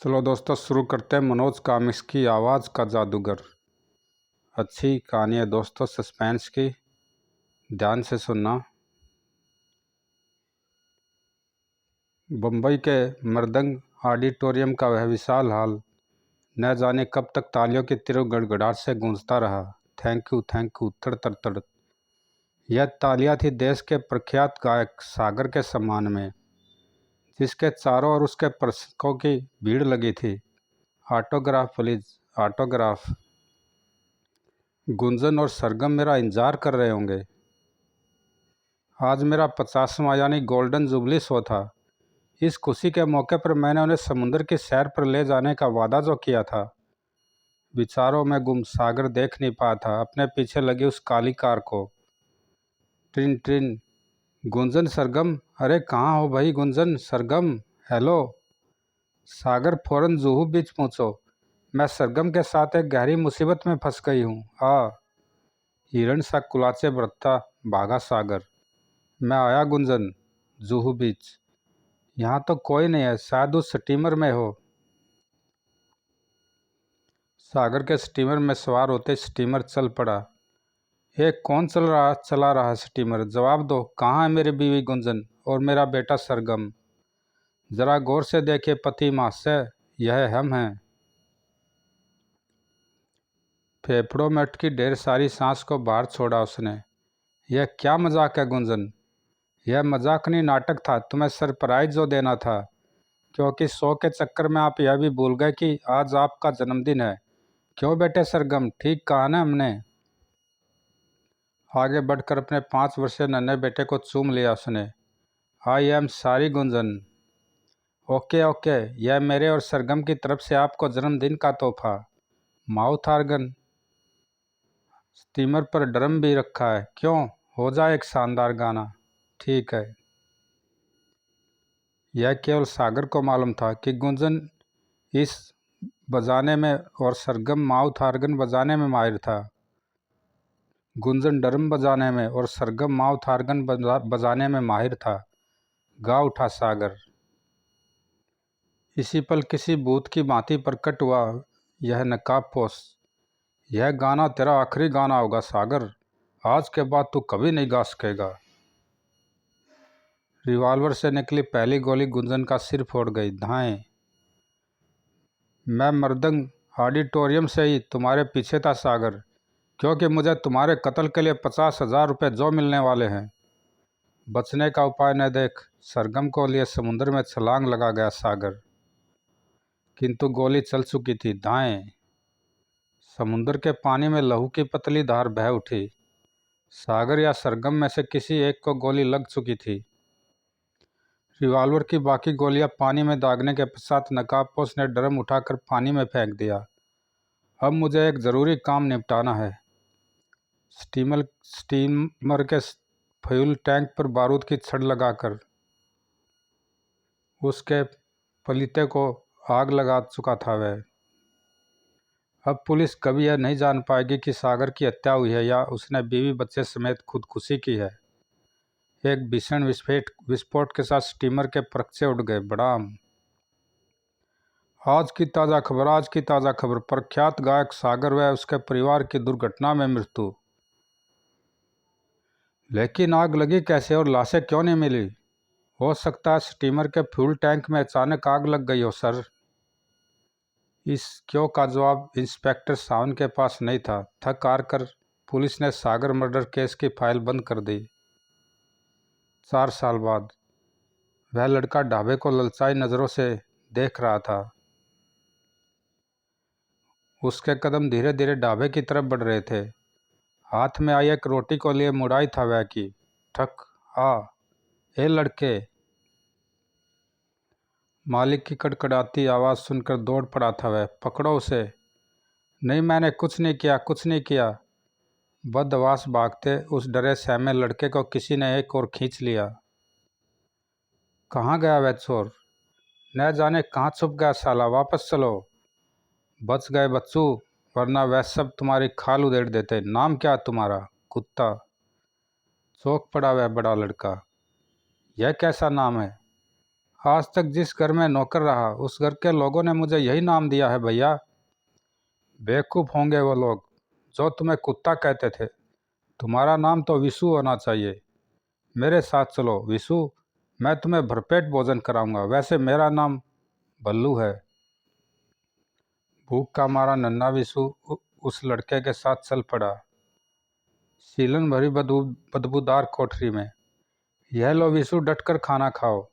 चलो दोस्तों, शुरू करते हैं मनोज कामिक्स की आवाज़ का जादूगर। अच्छी कहानी है दोस्तों, सस्पेंस की। ध्यान से सुनना। बम्बई के मृदंग ऑडिटोरियम का वह विशाल हॉल न जाने कब तक तालियों की तीव्र गड़गड़ाहट से गूंजता रहा। थैंक यू तड़ तड़ तड़। यह तालियां थी देश के प्रख्यात गायक सागर के सम्मान में, जिसके चारों ओर उसके प्रशंसकों की भीड़ लगी थी। Autograph please, autograph. गुंजन और सरगम मेरा इंतजार कर रहे होंगे। आज मेरा 50वां यानी गोल्डन जुबली शो था। इस खुशी के मौके पर मैंने उन्हें समुद्र की सैर पर ले जाने का वादा जो किया था। विचारों में गुम सागर देख नहीं पाया था अपने पीछे लगी उस काली कार को। ट्रिन ट्रिन। गुंजन, सरगम, अरे कहाँ हो भाई? गुंजन, सरगम, हेलो। सागर फौरन जुहू बीच पहुँचो। मैं सरगम के साथ एक गहरी मुसीबत में फंस गई हूँ। हिरण सा कुलाचे बरतता भागा सागर। मैं आया गुंजन। जुहू बीच। यहाँ तो कोई नहीं है, शायद उस स्टीमर में हो। सागर के स्टीमर में सवार होते स्टीमर चल पड़ा। कौन चला रहा स्टीमर? जवाब दो, कहाँ है मेरी बीवी गुंजन और मेरा बेटा सरगम? जरा गौर से देखिए पति महाशय, यह हम हैं। फेफड़ों में अटकी ढेर सारी सांस को बाहर छोड़ा उसने। यह क्या मजाक है गुंजन? यह मजाक नहीं, नाटक था। तुम्हें सरप्राइज जो देना था, क्योंकि शो के चक्कर में आप यह भी भूल गए कि आज आपका जन्मदिन है। क्यों बेटे सरगम, ठीक कहा ना हमने? आगे बढ़कर अपने 5 वर्षीय नन्हे बेटे को चूम लिया उसने। I am sorry Gunjan. Okay okay, यह मेरे और सरगम की तरफ से आपको जन्मदिन का तोहफा। Mouth organ. स्टीमर पर ड्रम भी रखा है। क्यों? हो जाए एक शानदार गाना। ठीक है। यह केवल सागर को मालूम था कि गुंजन इस बजाने में और सरगम माउथ ऑर्गन बजाने में माहिर था। गुंजन ड्रम बजाने में और सरगम माउथ ऑर्गन बजाने में माहिर था। गा उठा सागर। इसी पल किसी भूत की भांति प्रकट हुआ यह नकाबपोश। यह गाना तेरा आखिरी गाना होगा सागर। आज के बाद तू कभी नहीं गा सकेगा। रिवॉल्वर से निकली पहली गोली गुंजन का सिर फोड़ गई। धाएं। मैं मृदंग ऑडिटोरियम से ही तुम्हारे पीछे था सागर, क्योंकि मुझे तुम्हारे कत्ल के लिए 50,000 रुपये जो मिलने वाले हैं। बचने का उपाय न देख सरगम को लिए समुद्र में छलांग लगा गया सागर, किंतु गोली चल चुकी थी। दाएं। समुद्र के पानी में लहू की पतली धार बह उठी। सागर या सरगम में से किसी एक को गोली लग चुकी थी। रिवॉल्वर की बाकी गोलियां पानी में दागने के पश्चात नकाबपोश ने ड्रम उठाकर पानी में फेंक दिया। अब मुझे एक ज़रूरी काम निपटाना है। स्टीमर के फ्यूल टैंक पर बारूद की छड़ लगाकर उसके पलीते को आग लगा चुका था वह। अब पुलिस कभी यह नहीं जान पाएगी कि सागर की हत्या हुई है या उसने बीवी बच्चे समेत खुदकुशी की है। एक भीषण विस्फोट के साथ स्टीमर के परखचे उड़ गए। बड़ाम। आज की ताज़ा खबर। प्रख्यात गायक सागर व उसके परिवार की दुर्घटना में मृत्यु। लेकिन आग लगी कैसे और लाशें क्यों नहीं मिली? हो सकता है स्टीमर के फ्यूल टैंक में अचानक आग लग गई हो सर। इस क्यों का जवाब इंस्पेक्टर सावन के पास नहीं था। थक हार कर पुलिस ने सागर मर्डर केस की फाइल बंद कर दी। 4 साल बाद वह लड़का ढाबे को ललचाई नज़रों से देख रहा था। उसके कदम धीरे धीरे ढाबे की तरफ बढ़ रहे थे। हाथ में आई एक रोटी को लिए मुड़ाई था वह की। ठक। ए लड़के। मालिक की कड़कड़ाती आवाज़ सुनकर दौड़ पड़ा था वह। पकड़ो उसे। नहीं, मैंने कुछ नहीं किया। बदहवास भागते उस डरे सहमे लड़के को किसी ने एक और खींच लिया। कहाँ गया वह चोर? न जाने कहाँ छुप गया साला। वापस चलो। बच गए बच्चू, वरना वह सब तुम्हारी खाल उधेड़ देते। नाम क्या तुम्हारा? कुत्ता। चौंक पड़ा वह बड़ा लड़का। यह कैसा नाम है? आज तक जिस घर में नौकर रहा उस घर के लोगों ने मुझे यही नाम दिया है भैया। बेवकूफ़ होंगे वो लोग जो तुम्हें कुत्ता कहते थे। तुम्हारा नाम तो विशु होना चाहिए। मेरे साथ चलो विशु, मैं तुम्हें भरपेट भोजन कराऊंगा। वैसे मेरा नाम बल्लू है। भूख का मारा नन्हा विशु उस लड़के के साथ चल पड़ा सीलन भरी बदबूदार कोठरी में। यह लो विशु, डटकर खाना खाओ।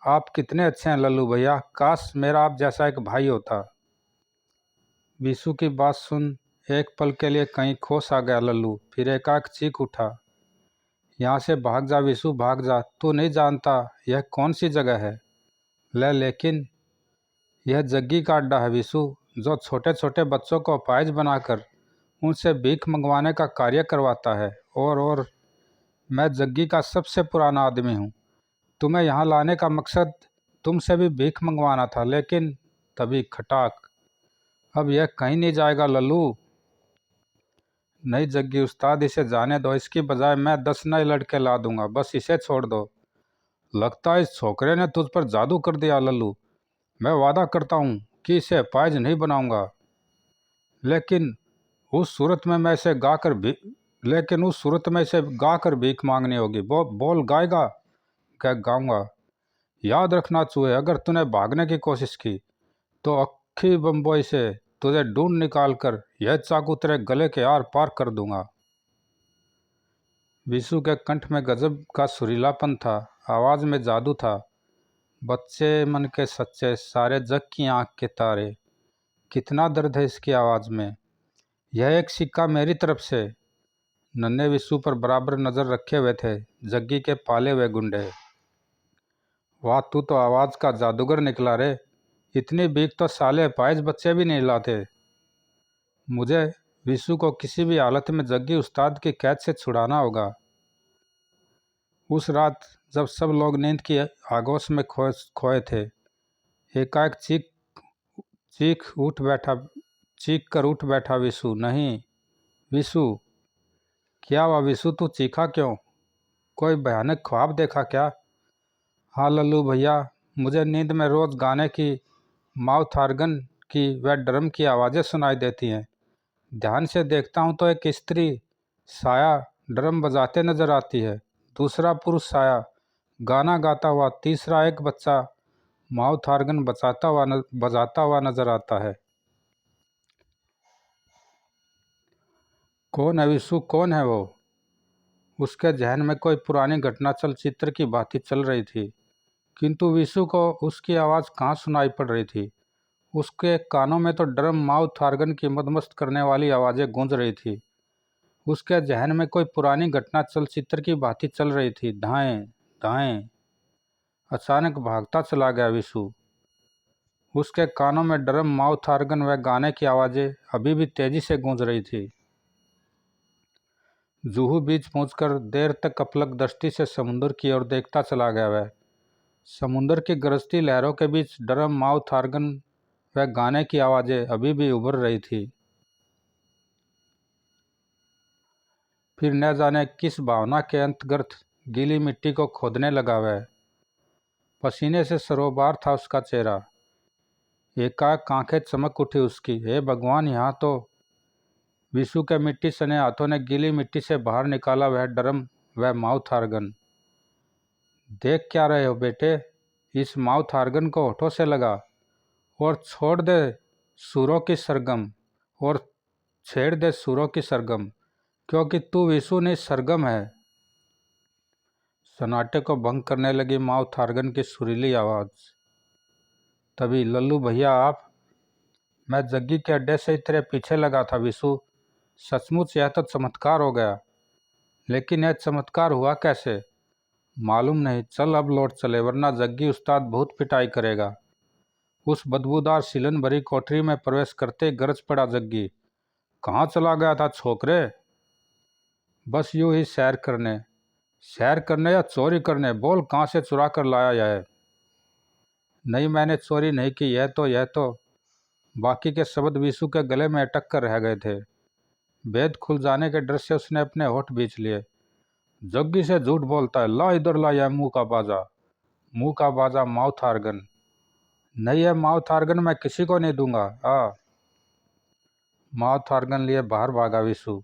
आप कितने अच्छे हैं लल्लू भैया, काश मेरा आप जैसा एक भाई होता। विशु की बात सुन एक पल के लिए कहीं खोस आ गया लल्लू, फिर एकाएक चीख उठा, यहाँ से भाग जा विशु, भाग जा। तू नहीं जानता यह कौन सी जगह है। लेकिन यह जग्गी का अड्डा है विशु, जो छोटे छोटे बच्चों को अपाहिज बनाकर उनसे भीख मंगवाने का कार्य करवाता है। और मैं जग्गी का सबसे पुराना आदमी हूँ। तुम्हें यहाँ लाने का मकसद तुमसे भी भीख मंगवाना था, लेकिन तभी खटाक, अब यह कहीं नहीं जाएगा लल्लू। नहीं जग्गी उस्ताद, इसे जाने दो। इसकी बजाय मैं 10 नए लड़के ला दूंगा, बस इसे छोड़ दो। लगता है इस छोकरे ने तुझ पर जादू कर दिया लल्लू। मैं वादा करता हूँ कि इसे अपाहिज नहीं बनाऊंगा। लेकिन उस सूरत में मैं इसे गाकर भी लेकिन उस सूरत में इसे गाकर भीख मांगनी होगी। बोल गाएगा? क्या गाऊंगा? याद रखना चूहे, अगर तूने भागने की कोशिश की तो अक्खी बम्बई से तुझे ढूंढ निकाल कर यह चाकू तेरे गले के आर पार कर दूंगा। विशु के कंठ में गजब का सुरीलापन था, आवाज में जादू था। बच्चे मन के सच्चे, सारे जग की आंख के तारे। कितना दर्द है इसकी आवाज में। यह एक सिक्का मेरी तरफ से। नन्हे विशु पर बराबर नजर रखे हुए थे जग्गी के पाले हुए गुंडे। वाह, तू तो आवाज का जादूगर निकला रे। इतनी भीख तो साले अपाहिज बच्चे भी नहीं लाते। मुझे विशु को किसी भी हालत में जग्गी उस्ताद की कैद से छुड़ाना होगा। उस रात जब सब लोग नींद की आगोश में खोए थे, एकाएक चीख कर उठ बैठा विशु। नहीं विशु, क्या हुआ विशु, तू चीखा क्यों? कोई भयानक ख्वाब देखा क्या? हाँ लल्लू भैया, मुझे नींद में रोज गाने की, माउथ ऑर्गन की व ड्रम की आवाज़ें सुनाई देती हैं। ध्यान से देखता हूँ तो एक स्त्री साया ड्रम बजाते नजर आती है, दूसरा पुरुष साया गाना गाता हुआ, तीसरा एक बच्चा माउथ ऑर्गन बजाता हुआ नजर आता है। कौन है विशु, कौन है वो? उसके जहन में कोई पुरानी घटना चलचित्र की बातें चल रही थी, किंतु विशु को उसकी आवाज़ कहाँ सुनाई पड़ रही थी। उसके कानों में तो ड्रम माउथ ऑर्गन की मदमस्त करने वाली आवाज़ें गूंज रही थी। उसके जहन में कोई पुरानी घटना चलचित्र की बातें चल रही थी। दाएं दाएं। अचानक भागता चला गया विशु। उसके कानों में ड्रम माउथ ऑर्गन व गाने की आवाज़ें अभी भी तेजी से गूंज रही थी। जूहू बीच पहुंचकर देर तक अपलक दृष्टि से समुद्र की ओर देखता चला गया। वह समुद्र की गरजती लहरों के बीच ड्रम माउथ ऑर्गन व गाने की आवाज़ें अभी भी उभर रही थी। फिर न जाने किस भावना के अंतर्गत गीली मिट्टी को खोदने लगा। वह पसीने से सरोबार था उसका चेहरा। एकाएक आंखें चमक उठी उसकी। हे भगवान, यहाँ तो! विशु के मिट्टी सने हाथों ने गीली मिट्टी से बाहर निकाला वह ड्रम व माउथ ऑर्गन। देख क्या रहे हो बेटे? इस माउथ ऑर्गन को होठों से लगा और छोड़ दे सुरों की सरगम और छेड़ दे सुरों की सरगम, क्योंकि तू विशु नहीं सरगम है। सन्नाटे को भंग करने लगी माउथ ऑर्गन की सुरीली आवाज़। तभी लल्लू भैया आप! मैं जग्गी के अड्डे से ही तेरे पीछे लगा था विशु। सचमुच यह तो चमत्कार हो गया। लेकिन यह चमत्कार हुआ कैसे मालूम नहीं। चल अब लौट चले, वरना जग्गी उस्ताद बहुत पिटाई करेगा। उस बदबूदार सिलन भरी कोठरी में प्रवेश करते ही गरज पड़ा जग्गी। कहाँ चला गया था छोकरे? बस यूं ही सैर करने या चोरी करने? बोल, कहाँ से चुरा कर लाया यह? नहीं, मैंने चोरी नहीं की। यह तो बाकी के शब्द विशु के गले में अटक कर रह गए थे। भेद खुल जाने के डर से उसने अपने होठ बींच लिए। जग्गी से झूठ बोलता है, ला इधर ला यह मुंह का बाजा। मुंह का बाजा माउथ आर्गन। नहीं है माउथ आर्गन, मैं किसी को नहीं दूंगा। माउथ आर्गन लिए बाहर भागा विशु।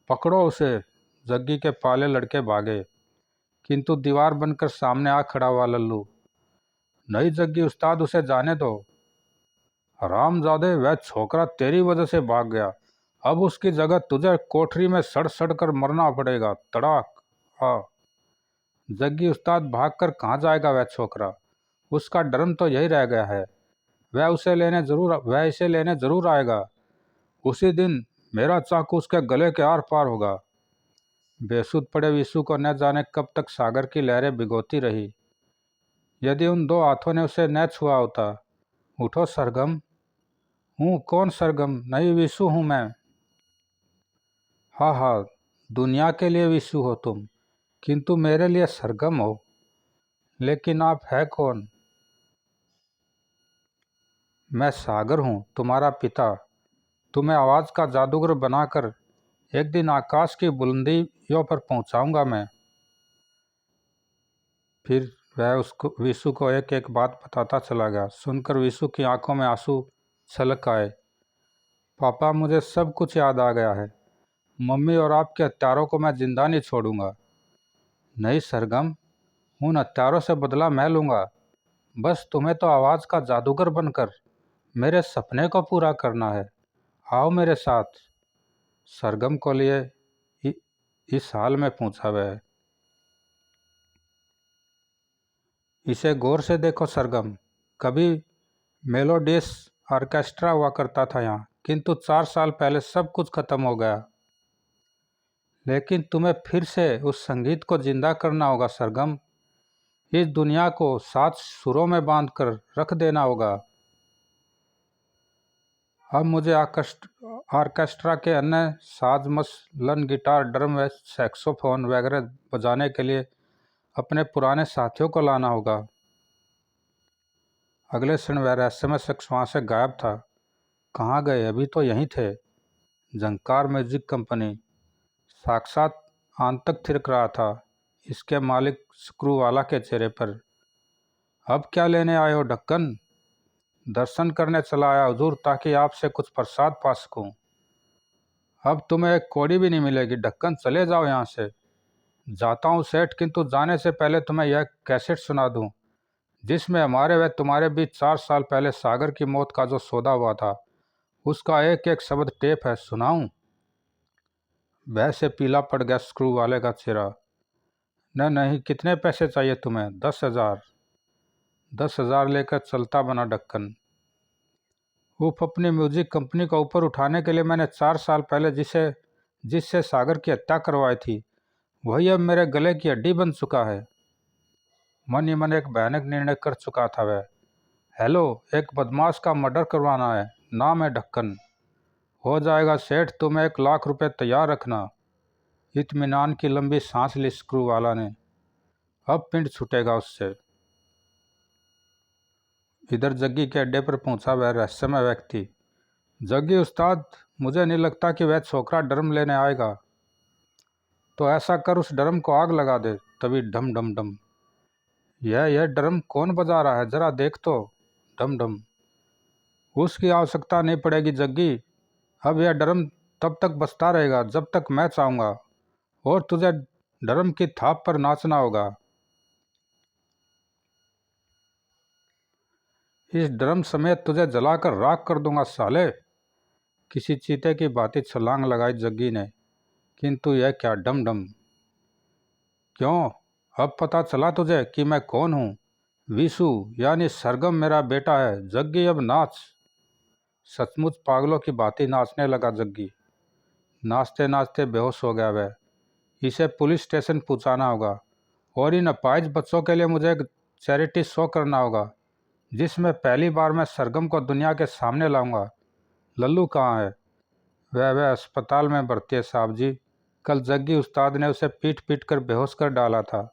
पकड़ो उसे। जग्गी के पाले लड़के भागे, किंतु दीवार बनकर सामने आ खड़ा हुआ लल्लू। नहीं जग्गी उस्ताद, उसे जाने दो। हरामजादे, वह छोकरा तेरी वजह से भाग गया, अब उसकी जगह तुझे कोठरी में सड़ सड़ कर मरना पड़ेगा। तड़ाक। हाँ। जग्गी उस्ताद भागकर कहाँ जाएगा वह छोकरा? उसका डरम तो यही रह गया है। वह इसे लेने जरूर आएगा। उसी दिन मेरा चाकू उसके गले के आर पार होगा। बेसुध पड़े विशु को न जाने कब तक सागर की लहरें भिगोती रही। यदि उन दो हाथों ने उसे न छुआ होता। उठो सरगम। हूँ? कौन सरगम? नहीं विशु हूँ मैं। हाँ हाँ, दुनिया के लिए विशु हो तुम, किंतु मेरे लिए सरगम हो। लेकिन आप है कौन? मैं सागर हूँ, तुम्हारा पिता। तुम्हें आवाज़ का जादूगर बनाकर एक दिन आकाश की बुलंदियों पर पहुँचाऊँगा मैं। फिर वह उसको विशु को एक एक बात बताता चला गया। सुनकर विशु की आंखों में आंसू छलक आए। पापा, मुझे सब कुछ याद आ गया है। मम्मी और आपके हत्यारों को मैं जिंदा नहीं छोड़ूंगा। नहीं सरगम, उन हत्यारों से बदला मैं लूँगा। बस तुम्हें तो आवाज़ का जादूगर बनकर मेरे सपने को पूरा करना है। आओ मेरे साथ। सरगम को लिए इ- इस हाल में पूछा वह। इसे गौर से देखो सरगम। कभी मेलोडियस ऑर्केस्ट्रा हुआ करता था यहाँ, किंतु 4 साल पहले सब कुछ खत्म हो गया। लेकिन तुम्हें फिर से उस संगीत को जिंदा करना होगा सरगम। इस दुनिया को 7 सुरों में बांधकर रख देना होगा। अब मुझे ऑर्केस्ट्रा के अन्य साज मसलन गिटार, ड्रम व सैक्सोफोन वगैरह बजाने के लिए अपने पुराने साथियों को लाना होगा। अगले क्षण वह रहस्यमय शख्स वहाँ से गायब था। कहाँ गए? अभी तो यहीं थे। झंकार म्यूजिक कंपनी। साक्षात आंतक थिरक रहा था इसके मालिक स्क्रूवाला के चेहरे पर। अब क्या लेने आए हो ढक्कन? दर्शन करने चला आया हुजूर, ताकि आपसे कुछ प्रसाद पा सकूं। अब तुम्हें एक कौड़ी भी नहीं मिलेगी ढक्कन, चले जाओ यहाँ से। जाता हूँ सेठ, किंतु जाने से पहले तुम्हें यह कैसेट सुना दूं, जिसमें हमारे व तुम्हारे बीच 4 साल पहले सागर की मौत का जो सौदा हुआ था, उसका एक एक शब्द टेप है। सुनाऊं? वह से पीला पड़ गया स्क्रू वाले का चेहरा। न नहीं, कितने पैसे चाहिए तुम्हें? 10,000। 10,000 लेकर चलता बना ढक्कन। उफ, अपनी म्यूजिक कंपनी को ऊपर उठाने के लिए मैंने 4 साल पहले जिससे सागर की हत्या करवाई थी, वही अब मेरे गले की हड्डी बन चुका है। मन ही मन एक भयानक निर्णय कर चुका था वह। हेलो, एक बदमाश का मर्डर करवाना है, नाम है ढक्कन। हो जाएगा सेठ, तुम्हें 1 लाख रुपए तैयार रखना। इत्मीनान की लंबी सांस ली स्क्रू वाला ने। अब पिंड छूटेगा उससे। इधर जग्गी के अड्डे पर पहुंचा वह रहस्यमय व्यक्ति। जग्गी उस्ताद, मुझे नहीं लगता कि वह छोकरा ड्रम लेने आएगा। तो ऐसा कर, उस ड्रम को आग लगा दे। तभी डम डम डम। यह ड्रम कौन बजा रहा है, जरा देख तो। डम डम। उसकी आवश्यकता नहीं पड़ेगी जग्गी। अब यह ड्रम तब तक बजता रहेगा जब तक मैं चाहूँगा, और तुझे ड्रम की थाप पर नाचना होगा। इस ड्रम समेत तुझे जलाकर राख कर दूंगा साले। किसी चीते की भांति छलांग लगाई जग्गी ने। किंतु यह क्या डम डम। क्यों? अब पता चला तुझे कि मैं कौन हूँ? विशु, यानी सरगम मेरा बेटा है। जग्गी अब नाच। सचमुच पागलों की भांति नाचने लगा जग्गी। नाचते नाचते बेहोश हो गया वह। इसे पुलिस स्टेशन पहुंचाना होगा, और इन अपाहिज बच्चों के लिए मुझे एक चैरिटी शो करना होगा, जिसमें पहली बार मैं सरगम को दुनिया के सामने लाऊंगा। लल्लू कहाँ है? वह अस्पताल में भर्ती है साहब जी। कल जग्गी उस्ताद ने उसे पीट पीट कर बेहोश कर डाला था।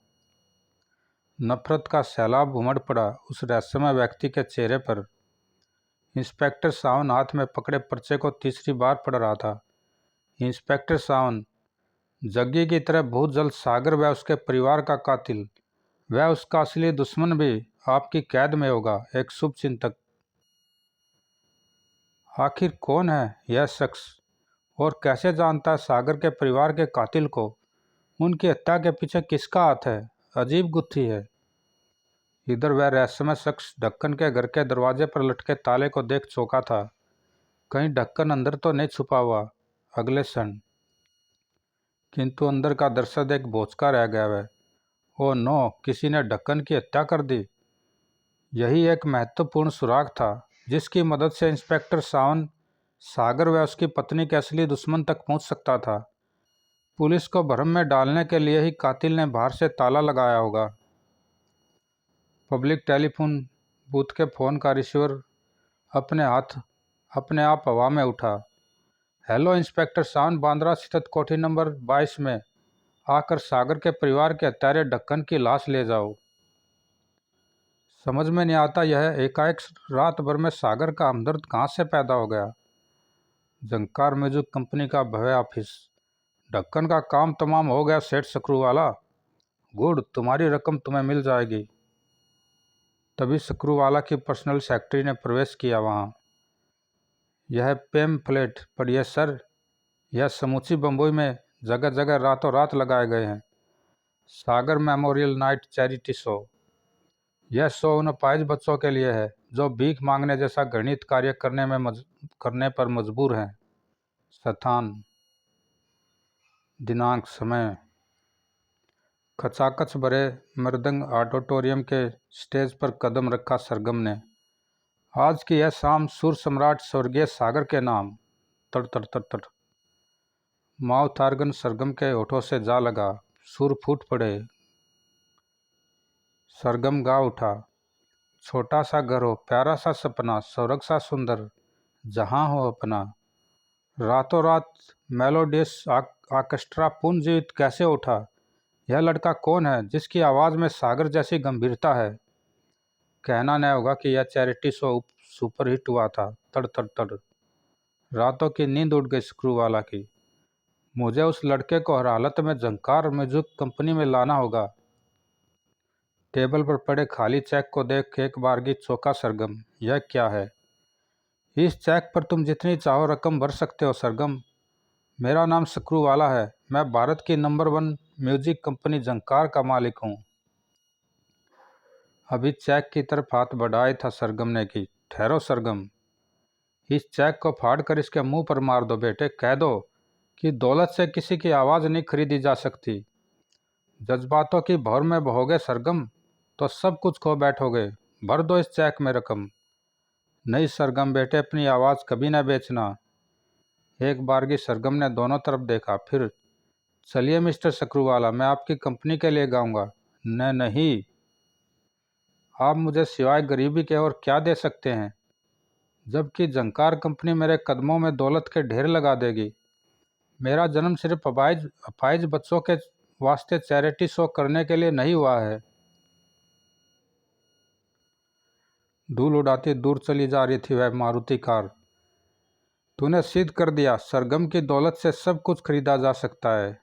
नफरत का सैलाब उमड़ पड़ा उस रहस्यमय व्यक्ति के चेहरे पर। इंस्पेक्टर सावन हाथ में पकड़े पर्चे को तीसरी बार पढ़ रहा था। इंस्पेक्टर सावन, जग्गी की तरह भूत जल सागर व उसके परिवार का कातिल वह उसका असली दुश्मन भी आपकी कैद में होगा। एक शुभ चिंतक। आखिर कौन है यह शख्स और कैसे जानता है सागर के परिवार के कातिल को? उनकी हत्या के पीछे किसका हाथ है? अजीब गुत्थी है। इधर वह रहस्यमय शख्स ढक्कन के घर के दरवाजे पर लटके ताले को देख चौंका था। कहीं ढक्कन अंदर तो नहीं छुपा हुआ। अगले क्षण किंतु अंदर का दृश्य देख भौंचका रह गया वह। ओ नो, किसी ने ढक्कन की हत्या कर दी। यही एक महत्वपूर्ण सुराग था जिसकी मदद से इंस्पेक्टर सावन सागर व उसकी पत्नी के असली दुश्मन तक पहुंच सकता था। पुलिस को भ्रम में डालने के लिए ही कातिल ने बाहर से ताला लगाया होगा। पब्लिक टेलीफोन बूथ के फोन का रिसीवर अपने आप हवा में उठा। हेलो इंस्पेक्टर सावन, बांद्रा स्थित कोठी नंबर 22 में आकर सागर के परिवार के हत्यारे ढक्कन की लाश ले जाओ। समझ में नहीं आता यह एकाएक रात भर में सागर का हमदर्द कहाँ से पैदा हो गया। झंकार म्यूजिक कंपनी का भव्य ऑफिस। ढक्कन का काम तमाम हो गया सेठ सक्रूवाला। गुड, तुम्हारी रकम तुम्हें मिल जाएगी। तभी सक्रूवाला की पर्सनल सेक्रेटरी ने प्रवेश किया वहाँ। यह पेम्फलेट पढ़िए सर। यह समूची बम्बई में जगह जगह रातों रात लगाए गए हैं। सागर मेमोरियल नाइट चैरिटी शो। यह शो उन अपाहिज बच्चों के लिए है जो भीख मांगने जैसा घृणित कार्य करने पर मजबूर हैं। स्थान, दिनांक, समय। खचाखच भरे मृदंग ऑडिटोरियम के स्टेज पर कदम रखा सरगम ने। आज की यह शाम सुर सम्राट स्वर्गीय सागर के नाम। तड़ तड़ तड़ तड़। माउथ ऑर्गन सरगम के होठों से जा लगा। सुर फूट पड़े। सरगम गा उठा। छोटा सा घर हो, प्यारा सा सपना, स्वर्ग सा सुंदर, जहाँ हो अपना। रातों रात मेलोडियस ऑर्केस्ट्रा पुनर्जीवित कैसे उठा? यह लड़का कौन है जिसकी आवाज़ में सागर जैसी गंभीरता है? कहना नहीं होगा कि यह चैरिटी शो सुपरहिट हुआ था। तड़ तड़ तड़। रातों की नींद उड़ गई स्क्रूवाला की। मुझे उस लड़के को हर हालत में झंकार म्यूजिक कंपनी में लाना होगा। टेबल पर पड़े खाली चेक को देख एक बारगी चौंका सरगम। यह क्या है? इस चेक पर तुम जितनी चाहो रकम भर सकते हो सरगम। मेरा नाम सक्रूवाला है। मैं भारत की नंबर 1 म्यूजिक कंपनी झंकार का मालिक हूँ। अभी चेक की तरफ हाथ बढ़ाया था सरगम ने कि ठहरो सरगम, इस चेक को फाड़ कर इसके मुंह पर मार दो बेटे। कह दो कि दौलत से किसी की आवाज़ नहीं खरीदी जा सकती। जज्बातों की भौर में बहोगे सरगम तो सब कुछ खो बैठोगे। भर दो इस चेक में रकम। नहीं सरगम बेटे, अपनी आवाज़ कभी न बेचना। एक बारगी सरगम ने दोनों तरफ देखा। फिर चलिए मिस्टर सक्रूवाला, मैं आपकी कंपनी के लिए गाऊंगा। नहीं, आप मुझे सिवाय गरीबी के और क्या दे सकते हैं, जबकि झंकार कंपनी मेरे कदमों में दौलत के ढेर लगा देगी। मेरा जन्म सिर्फ अपाहिज बच्चों के वास्ते चैरिटी शो करने के लिए नहीं हुआ है। धूल उड़ाती दूर चली जा रही थी वह मारुति कार। तूने सिद्ध कर दिया, सरगम की दौलत से सब कुछ खरीदा जा सकता है।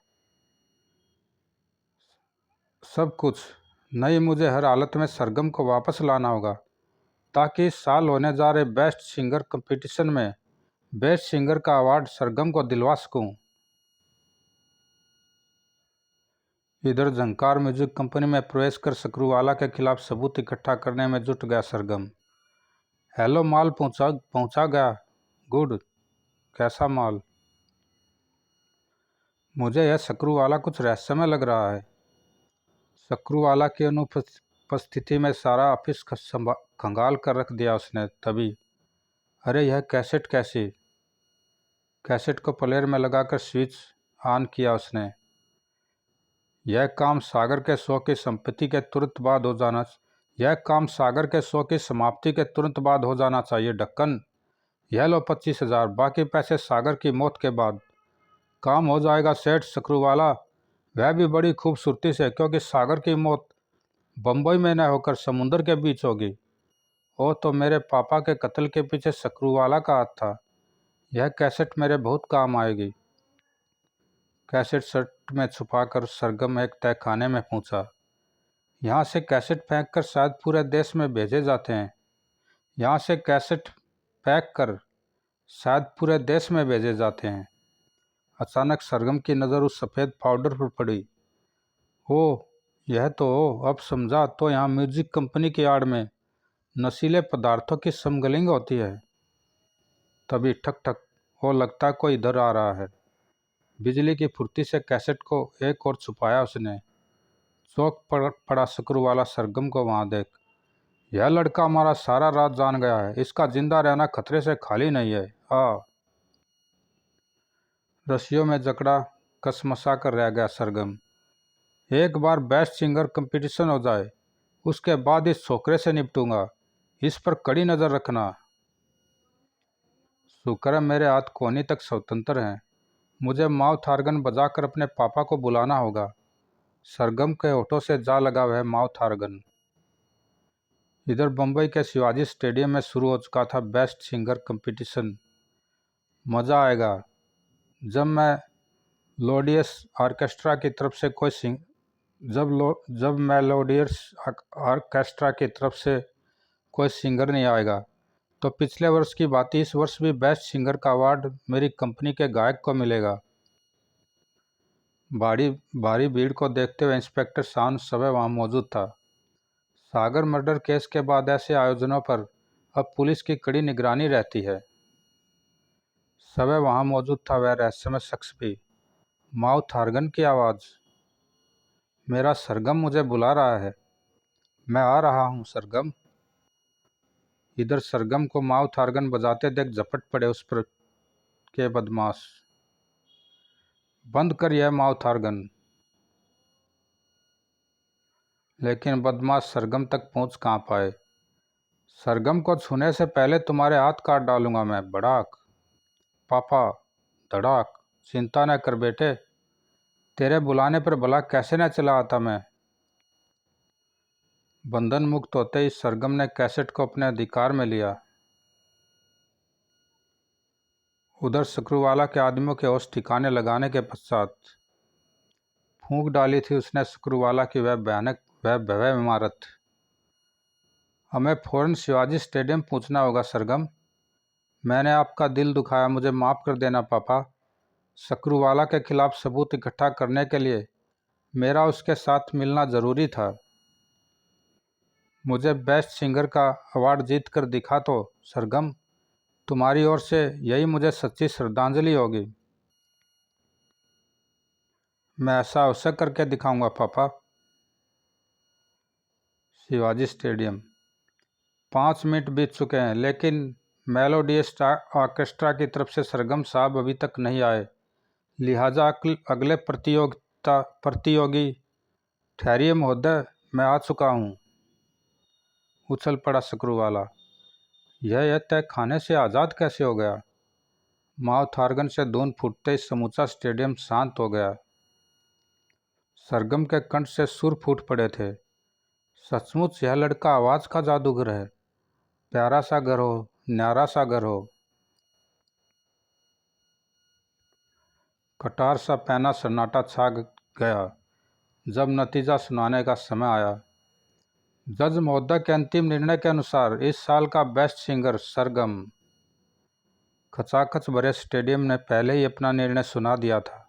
सब कुछ नहीं, मुझे हर हालत में सरगम को वापस लाना होगा ताकि इस साल होने जा रहे बेस्ट सिंगर कंपटीशन में बेस्ट सिंगर का अवार्ड सरगम को दिलवा सकूं। इधर झंकार म्यूजिक कंपनी में प्रवेश कर सक्रूवाला के खिलाफ सबूत इकट्ठा करने में जुट गया सरगम। हेलो, माल पहुंचा गया। गुड, कैसा माल? मुझे यह सक्रूवाला कुछ रहस्यमय लग रहा है। सक्रूवाला की अनुपस्थिति में सारा ऑफिस खंगाल कर रख दिया उसने। तभी अरे यह कैसेट कैसी? कैसेट को प्लेयर में लगाकर स्विच ऑन किया उसने। यह काम सागर के शो की संपत्ति के तुरंत बाद हो जाना यह काम सागर के शो की समाप्ति के तुरंत बाद हो जाना चाहिए। ढक्कन, यह लो 25,000, बाकी पैसे सागर की मौत के बाद। काम हो जाएगा सेठ सक्रूवाला, वह भी बड़ी खूबसूरती से, क्योंकि सागर की मौत बम्बई में न होकर समुंदर के बीच होगी। ओ तो मेरे पापा के कत्ल के पीछे सक्रूवाला का हाथ था। यह कैसेट मेरे बहुत काम आएगी। कैसेट शर्ट में छुपाकर सरगम एक तहखाने में पहुंचा। यहाँ से कैसेट फेंक कर शायद पूरे देश में भेजे जाते हैं। यहाँ से कैसेट फेंक कर शायद पूरे देश में भेजे जाते हैं। अचानक सरगम की नज़र उस सफ़ेद पाउडर पर पड़ी। ओह, यह तो अब समझा, तो यहाँ म्यूजिक कंपनी की आड़ में नशीले पदार्थों की स्मगलिंग होती है। तभी ठक ठक, वो लगता कोई इधर आ रहा है। बिजली की फुर्ती से कैसेट को एक और छुपाया उसने। चौक पड़ा शकरू वाला सरगम को वहाँ देख। यह लड़का हमारा सारा राज जान गया है, इसका जिंदा रहना खतरे से खाली नहीं है। रस्सियों में जकड़ा कसमसा कर रह गया सरगम। एक बार बेस्ट सिंगर कंपटीशन हो जाए, उसके बाद इस छोकरे से निपटूंगा। इस पर कड़ी नज़र रखना। शुक्र है मेरे हाथ कोहनी तक स्वतंत्र हैं। मुझे माउथ आर्गन बजाकर अपने पापा को बुलाना होगा। सरगम के होठों से जा लगा वह माउथ आर्गन। इधर बम्बई के शिवाजी स्टेडियम में शुरू हो चुका था बेस्ट सिंगर कंपटीशन। मज़ा आएगा जब मैं लोडियस ऑर्केस्ट्रा की तरफ से जब मेलोडियस ऑर्केस्ट्रा की तरफ से कोई सिंगर नहीं आएगा, तो पिछले वर्ष की बात इस वर्ष भी बेस्ट सिंगर का अवार्ड मेरी कंपनी के गायक को मिलेगा। भारी भीड़ को देखते हुए इंस्पेक्टर शान समय वहाँ मौजूद था। सागर मर्डर केस के बाद ऐसे आयोजनों पर अब पुलिस की कड़ी निगरानी रहती है। समय वहाँ मौजूद था वह रहस्यमय शख्स भी। माउथ आर्गन की आवाज़। मेरा सरगम मुझे बुला रहा है। मैं आ रहा हूँ सरगम। इधर सरगम को माउथ आर्गन बजाते देख झपट पड़े उस पर के बदमाश। बंद कर यह माउथ आर्गन। लेकिन बदमाश सरगम तक पहुंच कहाँ पाए। सरगम को छूने से पहले तुम्हारे हाथ काट डालूंगा मैं। बड़ाक। पापा। धड़ाक। चिंता न कर बेटे, तेरे बुलाने पर भला कैसे न चला आता मैं। बंधन मुक्त होते ही सरगम ने कैसेट को अपने अधिकार में लिया। उधर सकरूवाला के आदमियों के होश ठिकाने लगाने के पश्चात फूंक डाली थी उसने सकरूवाला की वह भव्य इमारत। हमें फौरन शिवाजी स्टेडियम पहुंचना होगा सरगम। मैंने आपका दिल दुखाया, मुझे माफ़ कर देना पापा। सकरूवाला के खिलाफ सबूत इकट्ठा करने के लिए मेरा उसके साथ मिलना ज़रूरी था। मुझे बेस्ट सिंगर का अवार्ड जीत कर दिखा तो सरगम, तुम्हारी ओर से यही मुझे सच्ची श्रद्धांजलि होगी। मैं ऐसा अवश्य करके दिखाऊंगा पापा। शिवाजी स्टेडियम। 5 मिनट बीत चुके हैं, लेकिन मेलोडियस ऑर्केस्ट्रा की तरफ से सरगम साहब अभी तक नहीं आए। लिहाजा अगले प्रतियोगी ठहरिए महोदय, मैं आ चुका हूँ। उछल पड़ा सकरूवाला। यह तय खाने से आज़ाद कैसे हो गया। माउथ आर्गन से धुन फूटते ही समूचा स्टेडियम शांत हो गया। सरगम के कंठ से सुर फूट पड़े थे। सचमुच यह लड़का आवाज़ का जादूगर है। प्यारा सा घर हो, न्यारा सा घर हो। कटार सा पहना सन्नाटा छा गया जब नतीजा सुनाने का समय आया। जज महोदय के अंतिम निर्णय के अनुसार इस साल का बेस्ट सिंगर सरगम। खचाखच भरे स्टेडियम ने पहले ही अपना निर्णय सुना दिया था।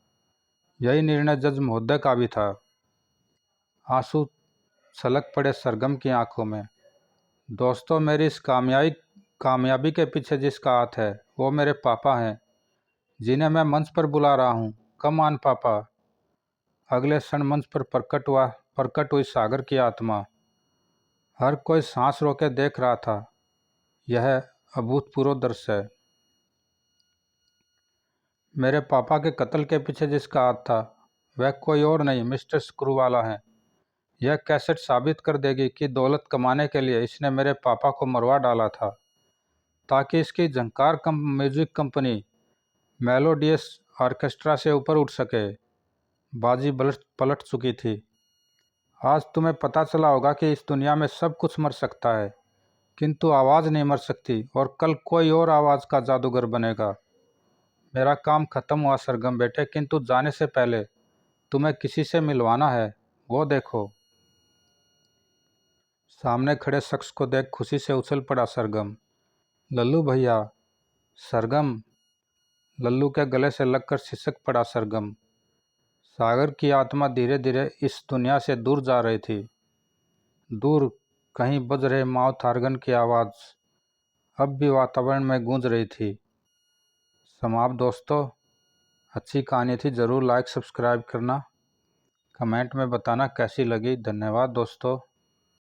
यही निर्णय जज महोदय का भी था। आंसू छलक पड़े सरगम की आंखों में। दोस्तों, मेरी इस कामयाबी के पीछे जिसका हाथ है वो मेरे पापा हैं, जिन्हें मैं मंच पर बुला रहा हूँ। कम ऑन पापा। अगले क्षण मंच पर प्रकट हुई सागर की आत्मा। हर कोई सांस रोके देख रहा था। यह अभूतपूर्व दृश्य है। मेरे पापा के कत्ल के पीछे जिसका हाथ था वह कोई और नहीं, मिस्टर स्क्रूवाला है। यह कैसेट साबित कर देगी कि दौलत कमाने के लिए इसने मेरे पापा को मरवा डाला था, ताकि इसकी झंकार म्यूजिक कंपनी मेलोडियस ऑर्केस्ट्रा से ऊपर उठ सके। बाजी पलट चुकी थी। आज तुम्हें पता चला होगा कि इस दुनिया में सब कुछ मर सकता है, किंतु आवाज़ नहीं मर सकती, और कल कोई और आवाज़ का जादूगर बनेगा। मेरा काम खत्म हुआ सरगम बेटे, किंतु जाने से पहले तुम्हें किसी से मिलवाना है। वो देखो। सामने खड़े शख्स को देख खुशी से उछल पड़ा सरगम। लल्लू भैया। सरगम। लल्लू के गले से लगकर सिसक पड़ा सरगम। सागर की आत्मा धीरे धीरे इस दुनिया से दूर जा रही थी। दूर कहीं बज रहे माउथ ऑर्गन की आवाज़ अब भी वातावरण में गूंज रही थी। समाप्त दोस्तों। अच्छी कहानी थी। ज़रूर लाइक सब्सक्राइब करना। कमेंट में बताना कैसी लगी। धन्यवाद दोस्तों।